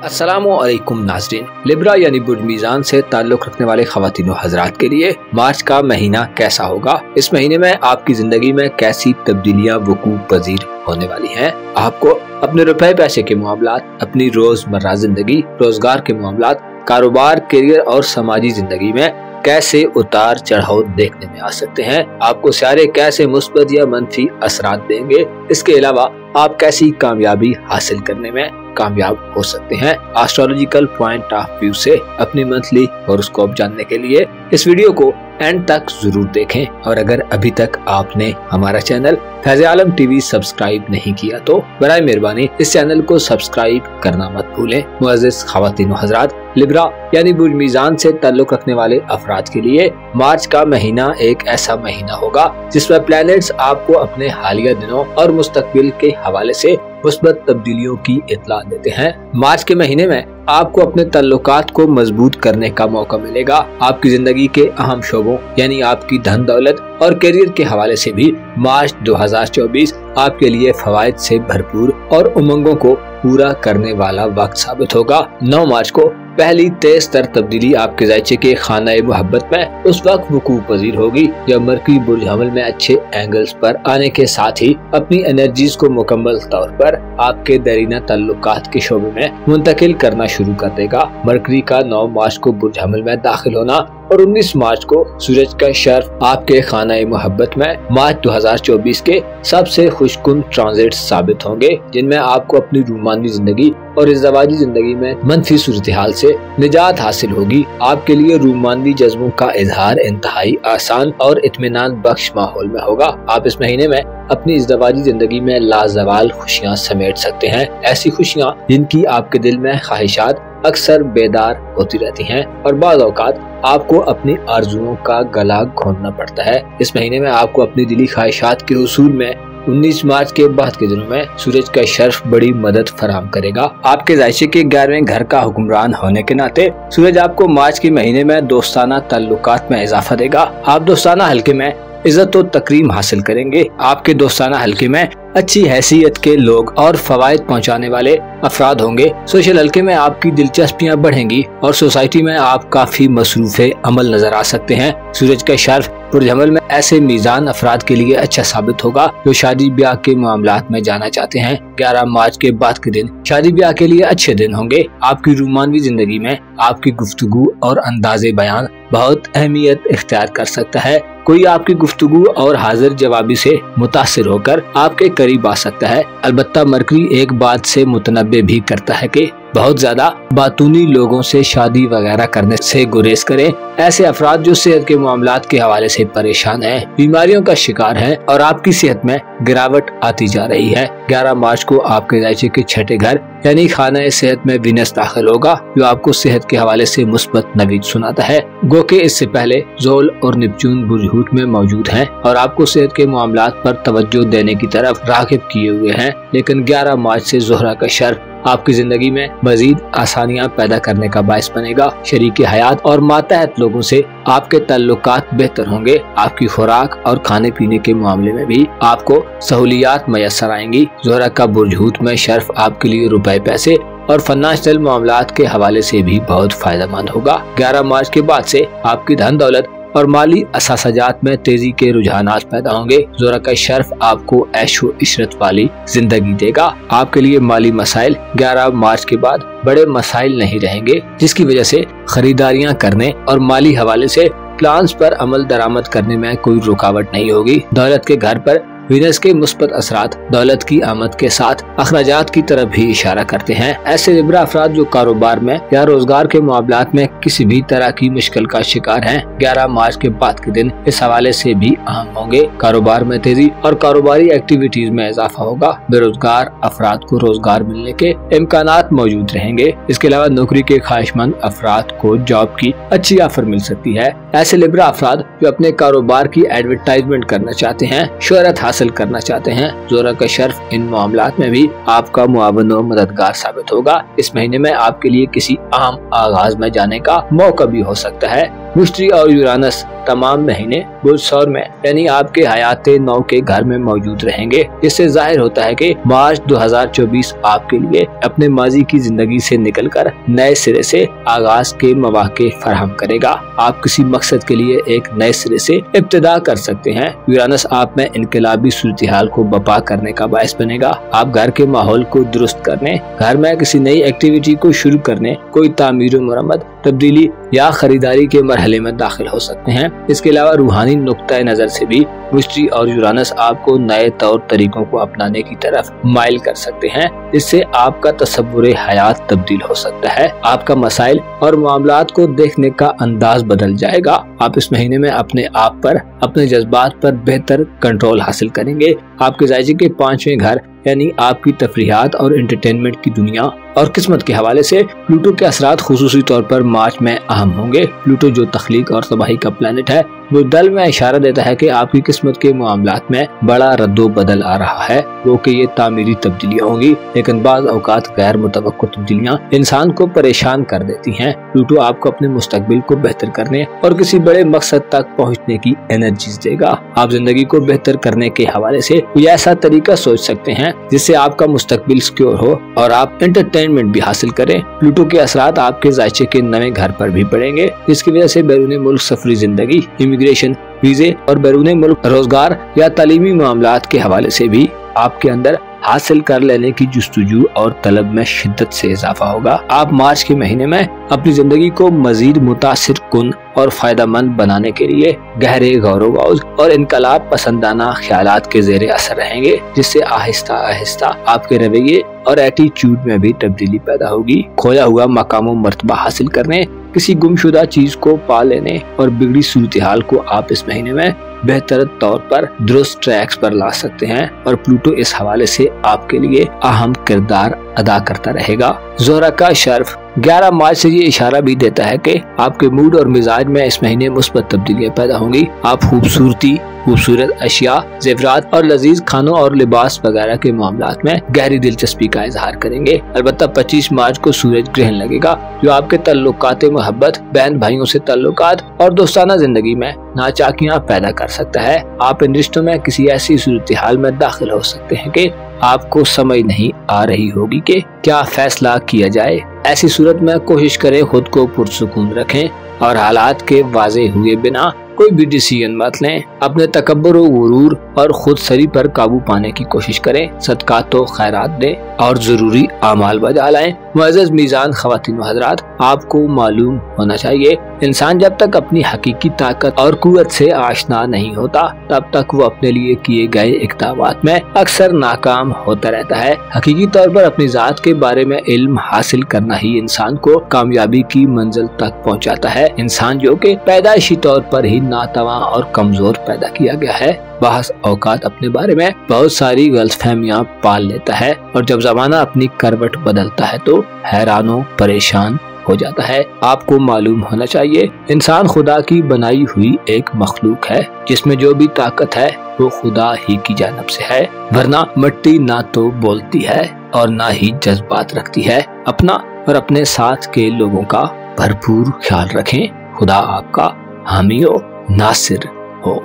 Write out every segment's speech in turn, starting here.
अस्सलामुअलैकुम नाज़रीन। लिब्रा यानी बुर्ज मीज़ान से ताल्लुक़ रखने वाले ख़वातीन व हज़रात के लिए मार्च का महीना कैसा होगा, इस महीने में आपकी ज़िंदगी में कैसी तब्दीलियाँ वक़ूअ पज़ीर होने वाली हैं। आपको अपने रुपए पैसे के मामलात, अपनी रोज़मर्रा ज़िंदगी, रोज़गार के मामलात, कारोबार, करियर और समाजी ज़िंदगी में कैसे उतार चढ़ाव देखने में आ सकते हैं। आपको सारे कैसे मुस्बत या मनफी असरात देंगे। इसके अलावा आप कैसी कामयाबी हासिल करने में कामयाब हो सकते हैं। एस्ट्रोलॉजिकल पॉइंट ऑफ व्यू से अपनी मंथली हॉरोस्कोप जानने के लिए इस वीडियो को एंड तक जरूर देखें। और अगर अभी तक आपने हमारा चैनल फैज़ आलम टीवी सब्सक्राइब नहीं किया तो बराए मेहरबानी इस चैनल को सब्सक्राइब करना मत भूलें। मुअज़्ज़िज़ ख़वातीन व हज़रात, लिब्रा यानी बुर्ज मीज़ान से ताल्लुक़ रखने वाले अफराद के लिए मार्च का महीना एक ऐसा महीना होगा जिसमें प्लैनेट्स आपको अपने हालिया दिनों और मुस्तकबिल के हवाले से मुस्बत तब्दीलियों की इत्तला देते हैं। मार्च के महीने में आपको अपने ताल्लुकात को मजबूत करने का मौका मिलेगा। आपकी जिंदगी के अहम शोबों यानी आपकी धन दौलत और करियर के हवाले से भी मार्च 2024 आपके लिए फवायद से भरपूर और उमंगों को पूरा करने वाला वक्त साबित होगा। 9 मार्च को पहली तेज तर तब्दीली आपके ज़ायचे के खाना मोहब्बत में उस वक्त वक़ूअ पज़ीर होगी जब मरकरी बुर्ज हमल में अच्छे एंगल्स पर आने के साथ ही अपनी एनर्जीज को मुकम्मल तौर पर आपके दरीना ताल्लुकात के शोबे में मुंतकिल करना शुरू कर देगा। मरकरी का 9 मार्च को बुर्ज हमल में दाखिल होना और 19 मार्च को सूरज का शर्फ आपके खाना मोहब्बत में मार्च 2024 के सबसे खुशकुन ट्रांजिट साबित होंगे, जिनमें आपको अपनी रूमानी जिंदगी और इज़्ज़वाजी जिंदगी में मनफी सूरत-ए-हाल से निजात हासिल होगी। आपके लिए रूमानी जज्बों का इजहार इंतहाई आसान और इत्मीनान बख्श माहौल में होगा। आप इस महीने में अपनी इज़्ज़वाजी जिंदगी में लाजवाल खुशियाँ समेट सकते हैं, ऐसी खुशियाँ जिनकी आपके दिल में ख्वाहिशात अक्सर बेदार होती रहती हैं और बाज़ औक़ात आपको अपनी आरज़ुओं का गला घोंटना पड़ता है। इस महीने में आपको अपनी दिली ख्वाहिशात के हुसूल में 19 मार्च के बाद के दिनों में सूरज का शर्फ बड़ी मदद फराहम करेगा। आपके ज़ायचे के 11वें घर का हुक्मरान होने के नाते सूरज आपको मार्च के महीने में दोस्ताना ताल्लुकात में इजाफा देगा। आप दोस्ताना हल्के में इज्जत और तकरीम हासिल करेंगे। आपके दोस्ताना हल्के में अच्छी हैसियत के लोग और फवायद पहुंचाने वाले अफराद होंगे। सोशल हल्के में आपकी दिलचस्पियां बढ़ेंगी और सोसाइटी में आप काफी मसरूफ़े अमल नजर आ सकते हैं। सूरज का शर्फ बुर्ज हमल में ऐसे मीज़ान अफराद के लिए अच्छा साबित होगा जो शादी ब्याह के मामलात में जाना चाहते हैं। 11 मार्च के बाद के दिन शादी ब्याह के लिए अच्छे दिन होंगे। आपकी रूमानी जिंदगी में आपकी गुफ्तगू और अंदाज़े बयान बहुत अहमियत इख्तियार कर सकता है। कोई आपकी गुफ्तगू और हाजिर जवाबी से मुतासिर होकर आपके करीब आ सकता है। अलबत्ता मरकरी एक बात से मुतनब्बे भी करता है कि बहुत ज्यादा बातूनी लोगों से शादी वगैरह करने से गुरेज करें। ऐसे अफराद जो सेहत के मामलात के हवाले से परेशान हैं, बीमारियों का शिकार हैं और आपकी सेहत में गिरावट आती जा रही है। 11 मार्च को आपके ज़ायचे के 6ठे घर यानी खाना सेहत में वीनस दाखिल होगा जो आपको सेहत के हवाले से मुस्बत नवीद सुनाता है। गो के इससे पहले जोल और निपचून बुर्ज हूत में मौजूद हैं और आपको सेहत के मामलात पर तवज्जो देने की तरफ राग़िब किए हुए हैं। लेकिन 11 मार्च से ज़ोहरा का शर्फ आपकी जिंदगी में मजीद आसानियां पैदा करने का बायस बनेगा। शरीके हयात और मातहत लोगों से आपके ताल्लुकात बेहतर होंगे। आपकी खुराक और खाने पीने के मामले में भी आपको सहूलियात मैसर आएंगी। ज़ोहरा का बुर्ज हूत में शर्फ आपके लिए रुपए पैसे और फाइनेंशियल मामलात के हवाले से भी बहुत फायदेमंद होगा। 11 मार्च के बाद से आपकी धन दौलत और माली असासाजात में तेजी के रुझानात पैदा होंगे। ज़ोहरा का शर्फ आपको ऐशो इशरत वाली जिंदगी देगा। आपके लिए माली मसाइल 11 मार्च के बाद बड़े मसाइल नहीं रहेंगे, जिसकी वजह से खरीदारियां करने और माली हवाले से प्लान्स पर अमल दरामद करने में कोई रुकावट नहीं होगी। दौलत के घर पर वीनस के मुस्बत असरात दौलत की आमद के साथ अखराजात की तरफ भी इशारा करते हैं। ऐसे लिब्रा अफराद जो कारोबार में या रोजगार के मामलात में किसी भी तरह की मुश्किल का शिकार हैं, 11 मार्च के बाद के दिन इस हवाले से भी अहम होंगे। कारोबार में तेजी और कारोबारी एक्टिविटीज में इजाफा होगा। बेरोजगार अफराद को रोजगार मिलने के इम्कानात मौजूद रहेंगे। इसके अलावा नौकरी के ख्वाहिशमंद अफराद को जॉब की अच्छी ऑफर मिल सकती है। ऐसे लिब्रा अफराद जो अपने कारोबार की एडवर्टाइजमेंट करना चाहते हैं, शोहरत हासिल करना चाहते हैं, ज़ोहरा का शर्फ इन मामलात में भी आपका मुआवन और मददगार साबित होगा। इस महीने में आपके लिए किसी अहम आगाज में जाने का मौका भी हो सकता है। मुश्तरी और यूरानस तमाम महीने बुर्ज सौर में यानी आपके हयात नौ के घर में मौजूद रहेंगे। इससे जाहिर होता है कि मार्च 2024 आपके लिए अपने माजी की जिंदगी से निकलकर नए सिरे से आगाज के मौके फराहम करेगा। आप किसी मकसद के लिए एक नए सिरे से इब्तिदा कर सकते हैं। यूरानस आप में इनकलाबी सूरत हाल को बपा करने का बायस बनेगा। आप घर के माहौल को दुरुस्त करने, घर में किसी नई एक्टिविटी को शुरू करने, कोई तामीर मरम्मत, तब्दीली या खरीदारी के मरहले में दाखिल हो सकते हैं। इसके अलावा रूहानी नुक्ता नजर से भी मिस्ट्री और यूरानस आपको नए तौर तरीकों को अपनाने की तरफ माइल कर सकते हैं। इससे आपका तसव्वुर हयात तब्दील हो सकता है। आपका मसाइल और मामलात को देखने का अंदाज बदल जाएगा। आप इस महीने में अपने आप पर, अपने जज्बात पर बेहतर कंट्रोल हासिल करेंगे। आपके जायजे के 5वें घर यानी आपकी तफरीहात और एंटरटेनमेंट की दुनिया और किस्मत के हवाले से प्लूटो के असरात खुसूसी तौर पर मार्च में अहम होंगे। प्लूटो जो तख्लीक और तबाही का प्लैनेट है, वो दल में इशारा देता है कि आपकी किस्मत के मामलात में बड़ा रद्दो बदल आ रहा है। वो कि ये तामीरी तब्दीलियां होंगी, लेकिन बाज़ औकात गैर मुतवक्को तब्दीलियां इंसान को परेशान कर देती हैं। प्लूटो आपको अपने मुस्तकबिल को बेहतर करने और किसी बड़े मकसद तक पहुँचने की एनर्जीज देगा। आप जिंदगी को बेहतर करने के हवाले से कोई ऐसा तरीका सोच सकते हैं जिससे आपका मुस्तकबिल सिक्योर हो और आप एंटरटेनमेंट भी हासिल करें। प्लूटो के असरात आपके जायचे के नए घर पर भी पड़ेंगे, जिसकी वजह से बैरून मुल्क सफरी जिंदगी, इमिग्रेशन, वीजे और बैरून मुल्क रोजगार या तालीमी मामलात के हवाले से भी आपके अंदर हासिल कर लेने की जुस्तजू और तलब में शिद्दत से इजाफा होगा। आप मार्च के महीने में अपनी जिंदगी को मजीद मुतासिर कुन और फायदेमंद बनाने के लिए गहरे गौरव और इनकलाब पसंदाना ख्यालात के जेर असर रहेंगे, जिससे आहिस्ता आहिस्ता आपके रवैये और एटीट्यूड में भी तब्दीली पैदा होगी। खोया हुआ मकाम मर्तबा हासिल करने, किसी गुमशुदा चीज को पा लेने और बिगड़ी सूरत हाल को आप इस महीने में बेहतर तौर पर दुरुस्त ट्रैक्स पर ला सकते हैं और प्लूटो इस हवाले से आपके लिए अहम किरदार अदा करता रहेगा। ज़ोहरा का शर्फ 11 मार्च से ये इशारा भी देता है कि आपके मूड और मिजाज में इस महीने मुस्बत तब्दीलियां पैदा होंगी। आप खूबसूरती, खूबसूरत अशिया, ज़ेवरात और लजीज खानों और लिबास वगैरह के मामलात में गहरी दिलचस्पी का इजहार करेंगे। अलबत्ता 25 मार्च को सूरज ग्रहण लगेगा, जो आपके तल्लुकात मोहब्बत, बहन भाइयों से तल्लुकात और दोस्ताना जिंदगी में नाचाकियां पैदा कर सकता है। आप इन रिश्तों में किसी ऐसी सूरत हाल में दाखिल हो सकते हैं कि आपको समझ नहीं आ रही होगी कि क्या फैसला किया जाए। ऐसी सूरत में कोशिश करें खुद को पुरसुकून रखें और हालात के वाजे हुए बिना कोई भी डिसीजन मत लें। अपने तकब्बुर और गुरूर और खुद सरी पर काबू पाने की कोशिश करें। सदकात व खैरात दें और जरूरी आमाल बजा लाएं। मुअज़्ज़ज़ मीज़ान ख़वातीन व हज़रात, आपको मालूम होना चाहिए इंसान जब तक अपनी हकीकी ताकत और कुव्वत से आशना नहीं होता, तब तक वो अपने लिए किए गए इक़दामात में अक्सर नाकाम होता रहता है। हकीकी तौर पर अपनी ज़ात के बारे में इल्म हासिल करना ही इंसान को कामयाबी की मंजिल तक पहुँचाता है। इंसान जो कि पैदाइशी तौर पर ही नातवा और कमजोर पैदा किया गया है, बाज़ औकात अपने बारे में बहुत सारी गलतफहमियां पाल लेता है और जब जमाना अपनी करवट बदलता है तो हैरानो परेशान हो जाता है। आपको मालूम होना चाहिए इंसान खुदा की बनाई हुई एक मखलूक है, जिसमें जो भी ताकत है वो खुदा ही की जानिब से है, वरना मिट्टी ना तो बोलती है और ना ही जज्बात रखती है। अपना और अपने साथ के लोगों का भरपूर ख्याल रखें। खुदा आपका हामी हो, नासिर हो।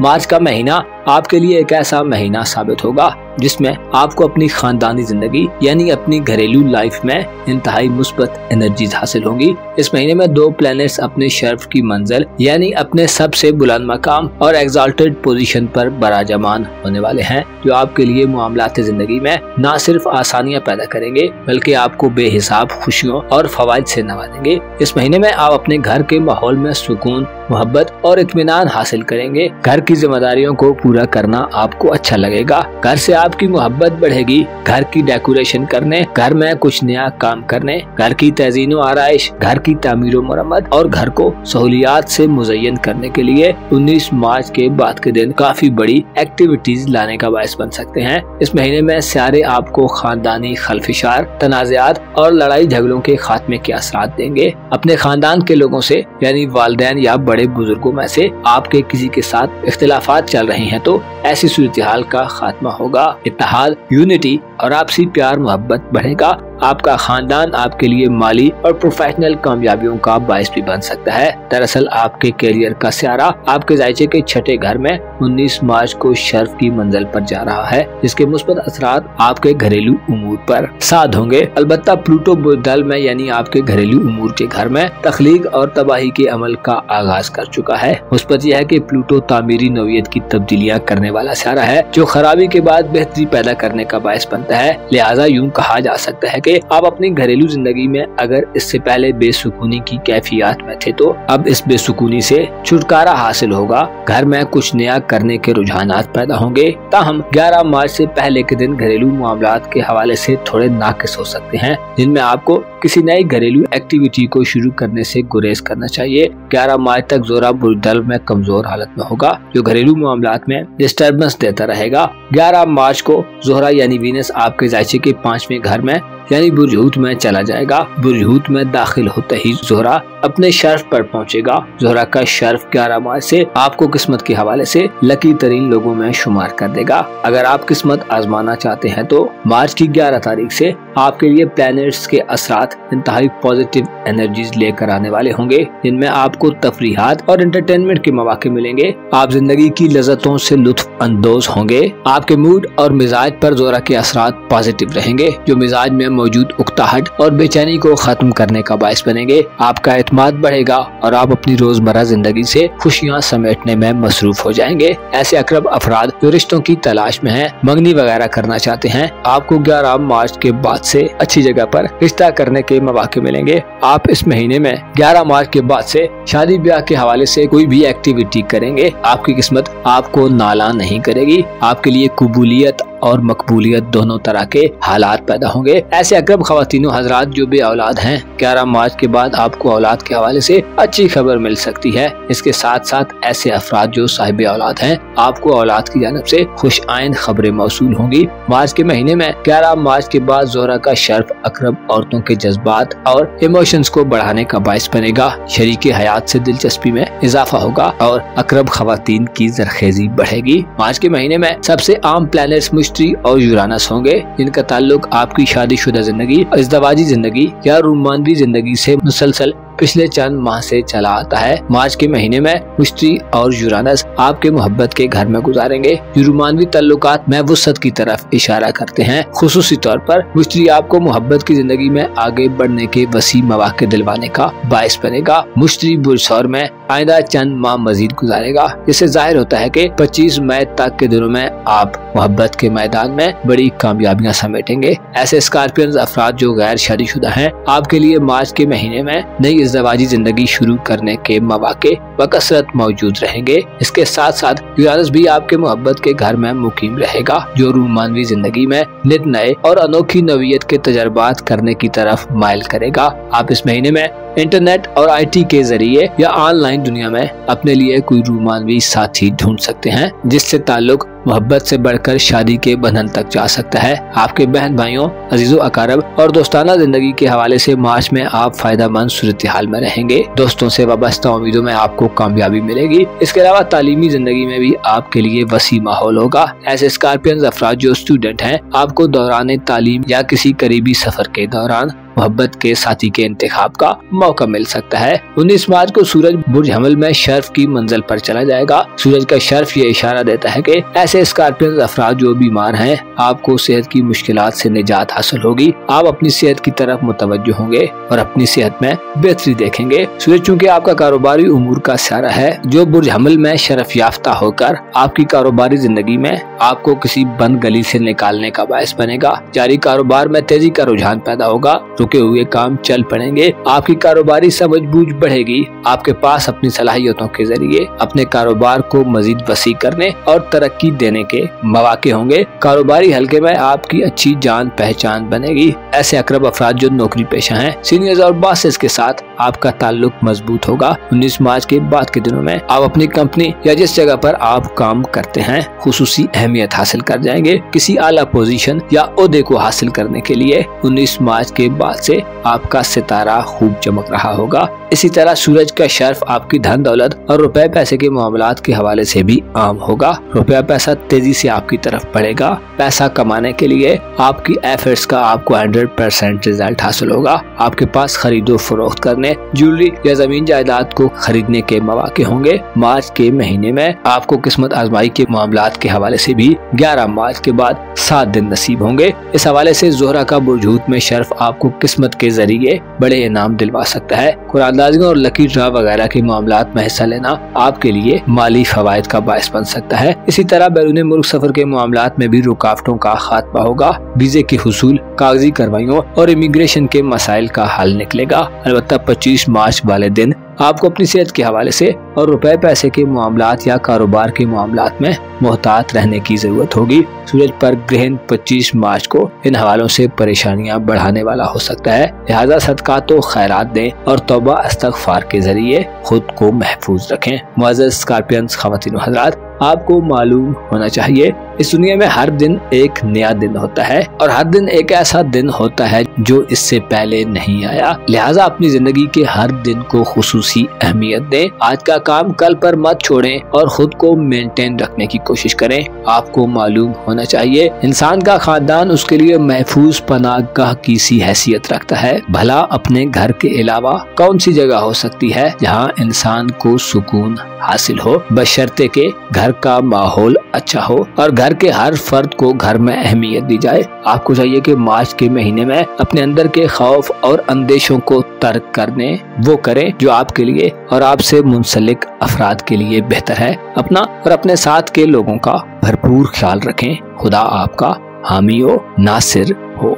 मार्च का महीना आपके लिए एक ऐसा महीना साबित होगा जिसमें आपको अपनी खानदानी जिंदगी यानी अपनी घरेलू लाइफ में इंतहाई मुस्बत एनर्जीज हासिल होंगी। इस महीने में 2 प्लैनेट्स अपने शर्फ की मंजिल यानी अपने सबसे बुलंद मकाम और एग्जाल्टेड पोजीशन पर बराजमान होने वाले हैं, जो आपके लिए मामलात जिंदगी में न सिर्फ आसानियां पैदा करेंगे बल्कि आपको बेहिसाब खुशियों और फवाइद से नवाजेंगे। इस महीने में आप अपने घर के माहौल में सुकून, मोहब्बत और इत्मीनान हासिल करेंगे। घर की जिम्मेदारियों को पूरा करना आपको अच्छा लगेगा। घर से आपकी मोहब्बत बढ़ेगी। घर की डेकोरेशन करने, घर में कुछ नया काम करने, घर की तज़ीनो आराइश, घर की तामीर व मरम्मत और घर को सहूलियात से मुज़य्यन करने के लिए 19 मार्च के बाद के दिन काफी बड़ी एक्टिविटीज लाने का बायस बन सकते हैं। इस महीने में सियारे आपको खानदानी खलफिशार, तनाज़ात और लड़ाई झगड़ों के खात्मे के असरात देंगे। अपने खानदान के लोगों से यानी वालिदैन या बड़े बुजुर्गों में से आपके किसी के साथ इख्तिलाफात चल रहे हैं तो ऐसी सूरत हाल का खात्मा होगा। इत्तेहाद, यूनिटी और आपसी प्यार मोहब्बत बढ़ेगा आपका खानदान आपके लिए माली और प्रोफेशनल कामयाबियों का बायस भी बन सकता है। दरअसल आपके करियर का सियारा आपके जायचे के छठे घर में 19 मार्च को शर्फ की मंजिल पर जा रहा है, जिसके मुस्बत असरात आपके घरेलू उमूर पर साध होंगे। अलबत्ता प्लूटो बुर्दल में यानी आपके घरेलू उमूर के घर में तख्लीक और तबाही के अमल का आगाज कर चुका है। मुस्बत यह है कि प्लूटो तामीरी नौयत की तब्दीलियां करने वाला सियारा है, जो खराबी के बाद बेहतरी पैदा करने का बायस बनता है। लिहाजा यूं कहा जा सकता है कि आप अपनी घरेलू जिंदगी में अगर इससे पहले बेसुकूनी की कैफियत में थे, तो अब इस बेसुकूनी से छुटकारा हासिल होगा। घर में कुछ नया करने के रुझानात पैदा होंगे। ताहम 11 मार्च से पहले के दिन घरेलू मामलात के हवाले से थोड़े नाकिस हो सकते हैं, जिनमें आपको किसी नई घरेलू एक्टिविटी को शुरू करने से गुरेज करना चाहिए। 11 मार्च तक ज़ोहरा बुर्दल में कमजोर हालत में होगा, जो घरेलू मामलात में डिस्टर्बेंस देता रहेगा। 11 मार्च को ज़ोहरा यानी वीनस आपके जायचे के 5वें घर में यानी बुर्ज हूत में चला जाएगा। बुर्ज हूत में दाखिल होते ही ज़ोहरा अपने शर्फ पर पहुंचेगा। ज़ोहरा का शर्फ 11 मार्च से आपको किस्मत के हवाले से लकी तरीन लोगों में शुमार कर देगा। अगर आप किस्मत आजमाना चाहते हैं तो मार्च की 11 तारीख से आपके लिए प्लैनेट्स के असरात इंतहाई पॉजिटिव एनर्जीज लेकर आने वाले होंगे, जिनमें आपको तफरीहात और एंटरटेनमेंट के मौके मिलेंगे। आप जिंदगी की लज़्ज़तों से लुत्फ अंदोज होंगे। आपके मूड और मिजाज पर ज़ोहरा के असरात पॉजिटिव रहेंगे, जो मिजाज में मौजूद उकताहट और बेचैनी को खत्म करने का बायस बनेंगे। आपका एतमाद बढ़ेगा और आप अपनी रोजमर्रा जिंदगी से खुशियां समेटने में मसरूफ हो जाएंगे। ऐसे अकरब अफराद जो रिश्तों की तलाश में हैं, मंगनी वगैरह करना चाहते हैं, आपको 11 मार्च के बाद से अच्छी जगह पर रिश्ता करने के मौके मिलेंगे। आप इस महीने में 11 मार्च के बाद से शादी ब्याह के हवाले से कोई भी एक्टिविटी करेंगे, आपकी किस्मत आपको नाला नहीं करेगी। आपके लिए कबूलियत और मकबूलियत दोनों तरह के हालात पैदा होंगे। ऐसे अकरब ख्वातीनो हजरात जो बे औलाद हैं, 11 मार्च के बाद आपको औलाद के हवाले से अच्छी खबर मिल सकती है। इसके साथ साथ ऐसे अफराद जो साहिब औलाद हैं, आपको औलाद की जानिब से खुश आइंद खबरें मौसूल होंगी। मार्च के महीने में 11 मार्च के बाद ज़ोहरा का शर्फ अकरब औरतों के जज्बात और इमोशंस को बढ़ाने का बायस बनेगा। शरीके हयात से दिलचस्पी में इजाफा होगा और अकरब खवातीन की जरखेजी बढ़ेगी। मार्च के महीने में सबसे आम प्लैनेट्स मुश्तरी और यूरानस होंगे, जिनका ताल्लुक आपकी शादीशुदा जिंदगी, इज़्दवाजी जिंदगी या रोमांवी जिंदगी से मुसलसल पिछले चंद माह से चला आता है। मार्च के महीने में मुश्तरी और यूरानस आपके मोहब्बत के घर में गुजारेंगे, जो रोमानवी ताल्लुकात में वुसअत की तरफ इशारा करते हैं। खुसूसी तौर पर मुश्तरी आपको मोहब्बत की जिंदगी में आगे बढ़ने के वसी मौके दिलवाने का बायस बनेगा। मुश्तरी बुरसौर में आइंदा चंद माह मजीद गुजारेगा, जिससे जाहिर होता है कि 25 मई तक के दिनों में आप मोहब्बत के मैदान में बड़ी कामयाबियां समेटेंगे। ऐसे स्कॉर्पियंस अफराद जो गैर शादीशुदा हैं, आपके लिए मार्च के महीने में नई इज़्दवाजी जिंदगी शुरू करने के मौके बकसरत मौजूद रहेंगे। इसके साथ साथ यूरानस भी आपके मोहब्बत के घर में मुकीम रहेगा, जो रोमानवी जिंदगी में नित नए और अनोखी नवीयत के तजर्बात करने की तरफ माइल करेगा। आप इस महीने में इंटरनेट और IT के जरिए या ऑनलाइन दुनिया में अपने लिए कोई रोमानवी साथी ढूंढ सकते हैं, जिससे ताल्लुक मोहब्बत से बढ़कर शादी के बंधन तक जा सकता है। आपके बहन भाइयों, अजीजों अकारब और दोस्ताना जिंदगी के हवाले से मार्च में आप फायदेमंद सूरत हाल में रहेंगे। दोस्तों से वाबस्ता उम्मीदों में आपको कामयाबी मिलेगी। इसके अलावा तालीमी जिंदगी में भी आपके लिए वसी माहौल होगा। ऐसे स्कॉर्पियंस अफराद जो स्टूडेंट हैं, आपको दौरान तालीम या किसी करीबी सफर के दौरान मोहब्बत के साथी के इंतखाब का मौका मिल सकता है। 19 मार्च को सूरज बुर्ज हमल में शर्फ की मंजिल पर चला जाएगा। सूरज का शर्फ ये इशारा देता है कि ऐसे स्कॉर्पियंस अफराद जो बीमार हैं, आपको सेहत की मुश्किलात से निजात हासिल होगी। आप अपनी सेहत की तरफ मुतवज्जो होंगे और अपनी सेहत में बेहतरी देखेंगे। सूरज चूँकि आपका कारोबारी उमूर का सियारा है, जो बुर्ज हमल में शरफ याफ्ता होकर आपकी कारोबारी जिंदगी में आपको किसी बंद गली से निकालने का बायस बनेगा। जारी कारोबार में तेजी का रुझान पैदा होगा, रुके हुए काम चल पड़ेंगे। आपकी कारोबारी समझबूझ बढ़ेगी। आपके पास अपनी सलाहियतों के जरिए अपने कारोबार को मजीद वसी करने और तरक्की देने के मौके होंगे। कारोबारी हल्के में आपकी अच्छी जान पहचान बनेगी। ऐसे अकरब अफराद जो नौकरी पेशा हैं, सीनियर्स और बॉसेस के साथ आपका ताल्लुक मजबूत होगा। 19 मार्च के बाद के दिनों में आप अपनी कंपनी या जिस जगह पर आप काम करते हैं खुसूसी अहमियत हासिल कर जाएंगे। किसी आला पोजीशन या ओहदे को हासिल करने के लिए 19 मार्च के बाद से आपका सितारा खूब चमक रहा होगा। इसी तरह सूरज का शर्फ आपकी धन दौलत और रुपए पैसे के मामलात के हवाले से भी आम होगा। रुपया पैसा तेजी से आपकी तरफ बढ़ेगा। पैसा कमाने के लिए आपकी एफर्ट्स का आपको 100% रिजल्ट हासिल होगा। आपके पास खरीदो फरोख्त करने, ज्वेलरी या जमीन जायदाद को खरीदने के मौके होंगे। मार्च के महीने में आपको किस्मत आजमाई के मामलात के हवाले से भी 11 मार्च के बाद 7 दिन नसीब होंगे। इस हवाले से ज़ोहरा का बुरजूत में शर्फ आपको किस्मत के जरिए बड़े इनाम दिलवा सकता है। कुरानदाजियों और लकी ड्रा वगैरह के मामलात में हिस्सा लेना आपके लिए माली फवायद का बायस बन सकता है। इसी तरह बैरून मुल्क सफर के मामलात में भी रुकावटों का खात्मा होगा। वीजे के हुसूल, कागजी कार्रवाइयों और इमिग्रेशन के मसाइल का हल निकलेगा। अलबत्ता 25 मार्च वाले दिन आपको अपनी सेहत के हवाले से और रुपए पैसे के मामलात या कारोबार के मामलात में मोहतात रहने की जरूरत होगी। सूरज पर ग्रहण 25 मार्च को इन हवालों से परेशानियां बढ़ाने वाला हो सकता है। लिहाजा सदका तो खैरात दें और तौबा इस्तगफार के जरिए खुद को महफूज रखें। मुअज़्ज़ज़ स्कॉर्पियंस ख़वातीन व हज़रात, आपको मालूम होना चाहिए इस दुनिया में हर दिन एक नया दिन होता है और हर दिन एक ऐसा दिन होता है जो इससे पहले नहीं आया। लिहाजा अपनी जिंदगी के हर दिन को खुसूसी अहमियत दें। आज का काम कल पर मत छोड़ें और खुद को मेंटेन रखने की कोशिश करें। आपको मालूम होना चाहिए इंसान का खानदान उसके लिए महफूज पनाहगाह की सी हैसियत रखता है। भला अपने घर के अलावा कौन सी जगह हो सकती है जहाँ इंसान को सुकून हासिल हो, बशर्ते के घर का माहौल अच्छा हो और घर के हर फर्द को घर में अहमियत दी जाए। आपको चाहिए कि मार्च के महीने में अपने अंदर के खौफ और अंदेशों को तर्क करने वो करें जो आपके लिए और आपसे मुंसलिक अफराद के लिए बेहतर है। अपना और अपने साथ के लोगों का भरपूर ख्याल रखें। खुदा आपका हामी हो, नासिर हो।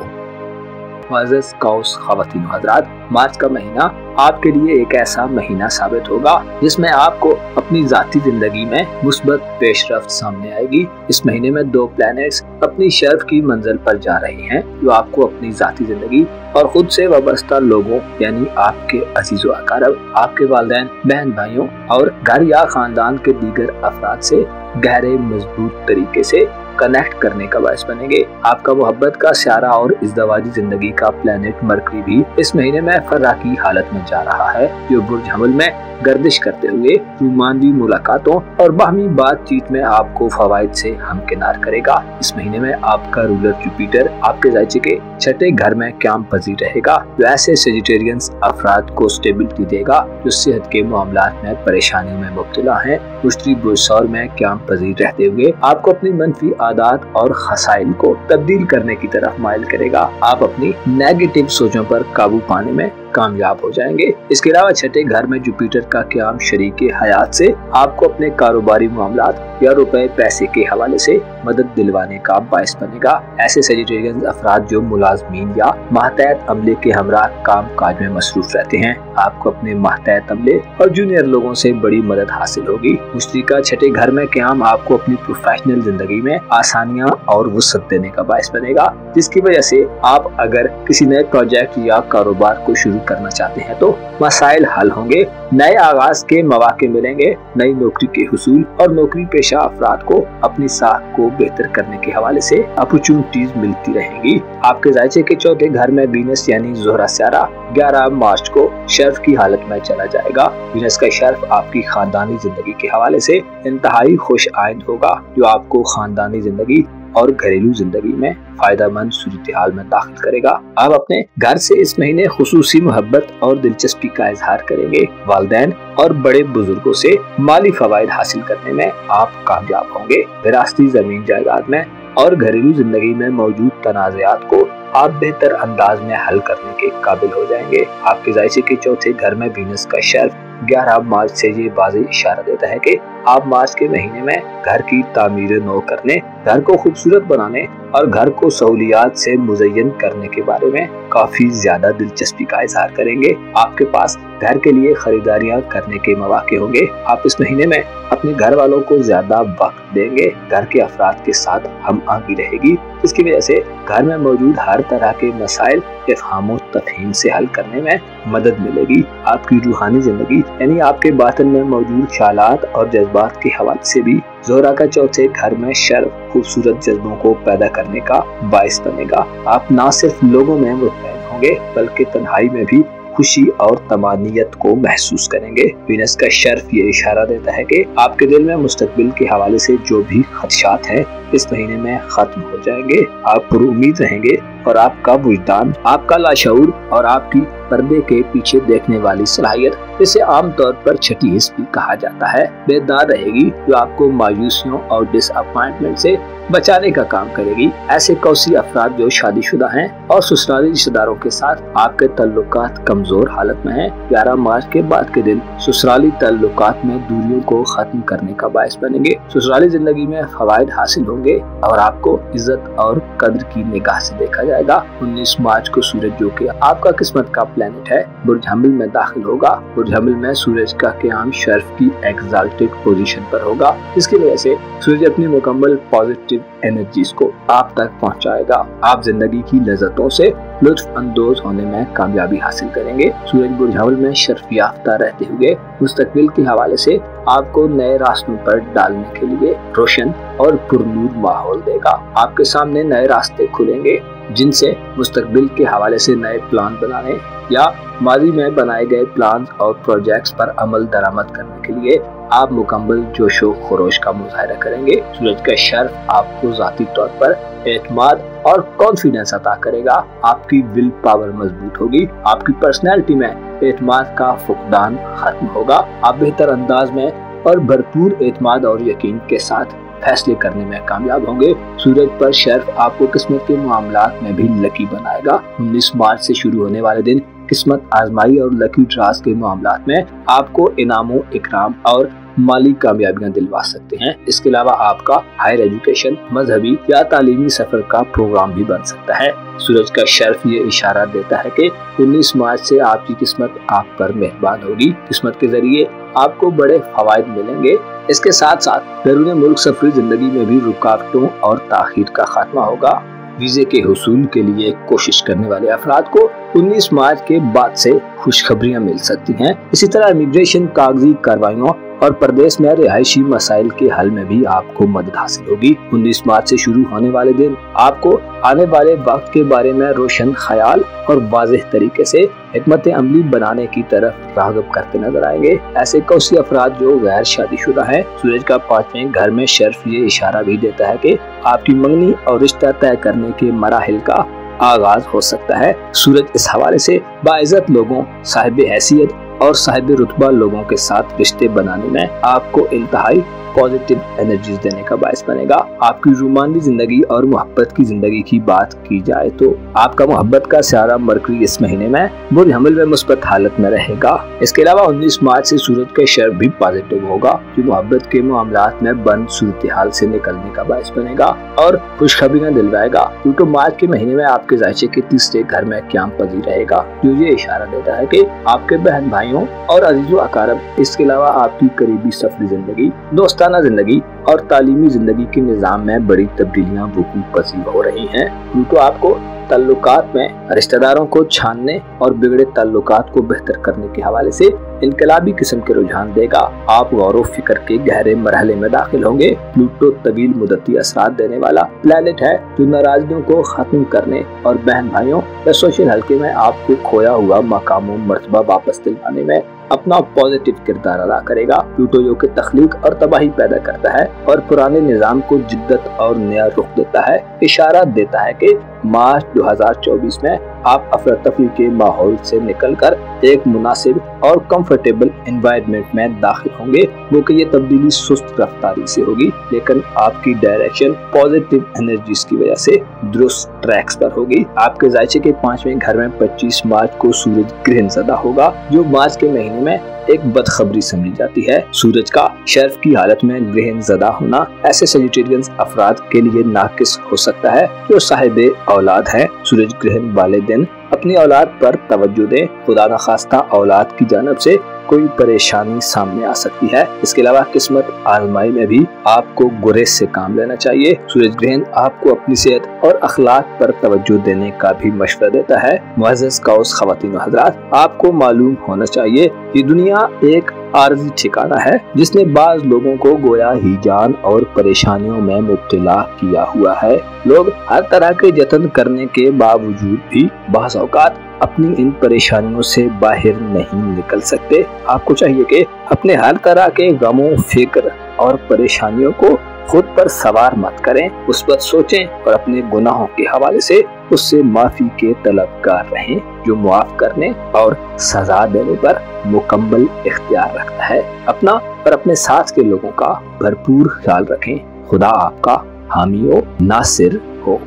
मुअज़्ज़ज़ कौस ख़वातीन व हज़रात, मार्च का महीना आपके लिए एक ऐसा महीना साबित होगा जिसमें आपको अपनी जाती जिंदगी में मुस्बत पेशरफ्त सामने आएगी। इस महीने में 2 प्लैनेट्स अपनी शर्फ की मंजिल पर जा रहे हैं जो आपको अपनी जाती जिंदगी और खुद से वाबस्ता लोगों यानी आपके अजीज़ व अक़ारब, आपके वालिदैन, बहन भाइयों और घर या खानदान के दीगर अफराद से गहरे मजबूत तरीके से कनेक्ट करने का बायस बनेंगे। आपका मोहब्बत का स्यारा और इज़्दवाजी जिंदगी का प्लैनेट मरकरी भी इस महीने में फर्रा की हालत में जा रहा है जो बुर्ज हमल में गर्दिश करते हुए रूमानी मुलाकातों और बाहमी बातचीत में आपको फवायद से हमकिनार करेगा। इस महीने में आपका रूलर जुपिटर आपके ज़ायचे के 6ठे घर में क़याम पजीर रहेगा जो ऐसे सेजिटेरियंस अफराद को स्टेबिलिटी देगा जो सेहत के मामलात में परेशानी में मुब्तला हैं। मुश्तरी बुरसौर में क़याम पजीर रहते हुए आपको अपनी मनफी आदात और खसाइल को तब्दील करने की तरफ माइल करेगा। आप अपनी नेगेटिव सोचों पर काबू पाने में कामयाब हो जाएंगे। इसके अलावा 6ठे घर में जुपिटर का क़याम शरीके हयात से आपको अपने कारोबारी मामलात या रुपए पैसे के हवाले से मदद दिलवाने का बायस बनेगा। ऐसे सेजिटेरियन अफराद जो मुलाजमीन या माहतहत अमले के हमरा काम काज में मसरूफ रहते हैं, आपको अपने माहतहत अमले और जूनियर लोगों से बड़ी मदद हासिल होगी। मुश्तरी का 6ठे घर में क़याम आपको अपनी प्रोफेशनल जिंदगी में आसानियाँ और वुसअत देने का बायस बनेगा, जिसकी वजह से आप अगर किसी नए प्रोजेक्ट या कारोबार को शुरू करना चाहते हैं तो मसाइल हल होंगे, नए आगाज के मौके मिलेंगे। नई नौकरी के हुसूल और नौकरी पेशा अफराद को अपनी साख को बेहतर करने के हवाले से अपॉर्चुनिटीज मिलती रहेंगी। आपके ज़ायचे के 4ठे घर में वीनस यानी ज़ोहरा स्यारा 11 मार्च को शर्फ की हालत में चला जाएगा। वीनस का शर्फ आपकी खानदानी जिंदगी के हवाले से इंतहाई खुश आइंद होगा जो आपको खानदानी जिंदगी और घरेलू जिंदगी में फायदेमंद सूरत हाल में दाखिल करेगा। आप अपने घर से इस महीने खुसूसी मोहब्बत और दिलचस्पी का इजहार करेंगे। वालिदैन और बड़े बुजुर्गों से माली फवायद हासिल करने में आप कामयाब होंगे। विरासती जमीन जायदाद में और घरेलू जिंदगी में मौजूद तनाज़ात को आप बेहतर अंदाज में हल करने के काबिल हो जाएंगे। आपके ज़ायचे के 4ठे घर में वीनस का शर्फ 11 मार्च से ये वाज़ेह इशारा देता है कि आप मार्च के महीने में घर की तामीर नौ करने, घर को खूबसूरत बनाने और घर को सहूलियात से मुज़य्यन करने के बारे में काफी ज्यादा दिलचस्पी का इजहार करेंगे। आपके पास घर के लिए खरीदारियां करने के मौके होंगे। आप इस महीने में अपने घर वालों को ज्यादा वक्त देंगे। घर के अफराद के साथ हम आंगी रहेगी, जिसकी वजह से घर में मौजूद हर तरह के मसाइल इफ़हाम और तफ़हीम से हल करने में मदद मिलेगी। आपकी रूहानी जिंदगी यानी आपके बातिन में मौजूद ख्यालात और जज्बात के हवाले से भी ज़ोहरा का 4थे घर में शर्फ खूबसूरत जज्बों को पैदा करने का बाइस बनेगा। आप न सिर्फ लोगों में मुतमईन होंगे बल्कि तन्हाई में भी खुशी और तमानियत को महसूस करेंगे। वीनस का शर्फ ये इशारा देता है कि आपके दिल में मुस्तकबिल के हवाले से जो भी खदशात हैं इस महीने में खत्म हो जाएंगे। आप पुरुम्मीद रहेंगे और आपका वुजदान, आपका लाशऊर और आपकी पर्दे के पीछे देखने वाली सलाहियत, इसे आमतौर पर छठी हिस्स भी कहा जाता है, बेदार रहेगी, जो आपको मायूसियों और डिसअपॉइंटमेंट से बचाने का काम करेगी। ऐसे कौसी अफराद जो शादीशुदा हैं और ससुराली रिश्तेदारों के साथ आपके तल्लुकात कमजोर हालत में हैं, 11 मार्च के बाद के दिन ससुराली तल्लुकात में दूरियों को खत्म करने का बायस बनेंगे। ससुराली जिंदगी में फवायद हासिल होंगे और आपको इज्जत और कद्र की निगाह से देखा जाएगा। 19 मार्च को सूरज, जो कि आपका किस्मत का प्लेनेट है, बुर्ज हमिल में दाखिल होगा। बुर्ज हमिल में सूरज का क़याम शर्फ की एक्साल्टेड पोजीशन पर होगा, जिसकी वजह से सूरज अपनी मुकम्मल पॉजिटिव एनर्जीज को आप तक पहुंचाएगा। आप जिंदगी की लज़्ज़तों से लुत्फ अंदोज होने में कामयाबी हासिल करेंगे। सूरज बुर्ज हमिल में शर्फ याफ्ता रहते हुए मुस्तकबिल के हवाले से आपको नए रास्तों पर डालने के लिए रोशन और पुरनूर माहौल देगा। आपके सामने नए रास्ते खुलेंगे जिनसे मुस्तकबिल के हवाले से नए प्लान बनाने या माजी में बनाए गए प्लान और प्रोजेक्ट्स पर अमल दरामद करने के लिए आप मुकम्मल जोशो खरोश का मुजाहरा करेंगे। सूरज का शर्फ आपको जाती तौर पर एतमाद और कॉन्फिडेंस अता करेगा। आपकी विल पावर मजबूत होगी। आपकी पर्सनैलिटी में एतमाद का फुकदान खत्म होगा। आप बेहतर अंदाज में और भरपूर एतमाद और यकीन के साथ फैसले करने में कामयाब होंगे। सूरज पर शर्फ आपको किस्मत के मामलात में भी लकी बनाएगा। 19 मार्च से शुरू होने वाले दिन किस्मत आजमाई और लकी ड्रास के मामलात में आपको इनामों, इकराम और माली कामयाबियां दिलवा सकते हैं। इसके अलावा आपका हायर एजुकेशन, मजहबी या तालीमी सफर का प्रोग्राम भी बन सकता है। सूरज का शर्फ ये इशारा देता है कि 19 मार्च से आपकी किस्मत आप पर मेहरबान होगी। किस्मत के जरिए आपको बड़े फवायद मिलेंगे। इसके साथ साथ बैरून मुल्क सफरी जिंदगी में भी रुकावटों और ताखीर का खात्मा होगा। वीजे के हुसूल के लिए कोशिश करने वाले अफराद को 19 मार्च के बाद से खुशखबरियां मिल सकती हैं। इसी तरह इमिग्रेशन, कागजी कार्रवाइयों और प्रदेश में रिहायशी मसाइल के हल में भी आपको मदद हासिल होगी। 19 मार्च से शुरू होने वाले दिन आपको आने वाले वक्त के बारे में रोशन ख्याल और वाज़ेह तरीके से हिकमत अमली बनाने की तरफ राग़िब करते नजर आएंगे। ऐसे कौसी अफराद जो गैर शादीशुदा हैं, सूरज का 5वें घर में शर्फ ये इशारा भी देता है कि आपकी मंगनी और रिश्ता तय करने के मराहिल का आगाज हो सकता है। सूरज इस हवाले से बाइज्जत लोगों, साहिब हैसियत और साहिब रुतबा लोगों के साथ रिश्ते बनाने में आपको इंतहाई पॉजिटिव एनर्जीज देने का बायस बनेगा। आपकी रूमानी जिंदगी और मोहब्बत की जिंदगी की बात की जाए तो आपका मोहब्बत का सितारा मरकरी इस महीने में बुर्ज हमिल में मुस्बत हालत में रहेगा। इसके अलावा 19 मार्च से सूरज का शर्फ भी पॉजिटिव होगा, जो मोहब्बत के मामलात में बंद सूरत हाल से निकलने का बायस बनेगा और खुशखबरियां दिलवाएगा। क्योंकि मार्च के महीने में आपके जायचे के तीसरे घर में क़याम पजीर रहेगा, जो ये इशारा देता है कि आपके बहन भाइयों और अजीजो अकारब, इसके अलावा आपकी करीबी सफरी जिंदगी, दोस्ताना जिंदगी और तालीमी जिंदगी के निज़ाम में बड़ी तब्दीलियां वकूअ पज़ीर हो रही हैं। क्योंकि आपको ताल्लुकात में रिश्तेदारों को छानने और बिगड़े ताल्लुकात को बेहतर करने के हवाले से इनकलाबी किस्म के रुझान देगा। आप गौर फिक्र के गहरे मरहले में दाखिल होंगे। प्लूटो तवील मुद्दती असरात देने वाला प्लेनेट है, जो नाराजगियों को खत्म करने और बहन भाइयों या सोशल हल्के में आपको खोया हुआ मकाम मर्तबा वापस दिलवाने में अपना पॉजिटिव किरदार अदा करेगा। प्लूटो जो कि तख्लीक और तबाही पैदा करता है और पुराने निज़ाम को जिद्दत और नया रुख देता है, इशारा देता है कि मार्च 2024 में आप अफरा तफरी के माहौल से निकलकर एक मुनासिब और कंफर्टेबल एनवायरनमेंट में दाखिल होंगे। वो कि ये तब्दीली सुस्त रफ्तारी से होगी, लेकिन आपकी डायरेक्शन पॉजिटिव एनर्जीज की वजह से दुरुस्त ट्रैक्स पर होगी। आपके जायचे के 5वें घर में 25 मार्च को सूरज ग्रहण ज़दा होगा, जो मार्च के महीने में एक बदखबरी समझी जाती है। सूरज का शर्फ की हालत में ग्रहण ज़दा होना ऐसे सेजिटेरियंस अफराद के लिए नाकिस हो सकता है जो साहिब औलाद है। सूरज ग्रहण वाले दिन अपनी औलाद पर तवज्जो दें। खुदा न खास्ता औलाद की जानब से कोई परेशानी सामने आ सकती है। इसके अलावा किस्मत आजमाई में भी आपको गुरेज से काम लेना चाहिए। सूरज ग्रहण आपको अपनी सेहत और अखलाक पर तवज्जो देने का भी मशवरा देता है। मुअज़्ज़ज़ कौस ख़वातीन व हज़रात, आपको मालूम होना चाहिए कि दुनिया एक आर्जी ठिकाना है जिसने बाज लोगों को गोया हिजान और परेशानियों में मुब्तला किया हुआ है। लोग हर तरह के जतन करने के बावजूद भी बाज़ औक़ात अपनी इन परेशानियों से बाहर नहीं निकल सकते। आपको चाहिए कि अपने हर तरह के गमों, फिक्र और परेशानियों को खुद पर सवार मत करें, उस पर सोचें और अपने गुनाहों के हवाले से उससे माफी के तलबगार रहें, जो मुआफ करने और सजा देने पर मुकम्मल इख्तियार रखता है। अपना और अपने साथ के लोगों का भरपूर ख्याल रखें। खुदा आपका हामी व नासिर हो।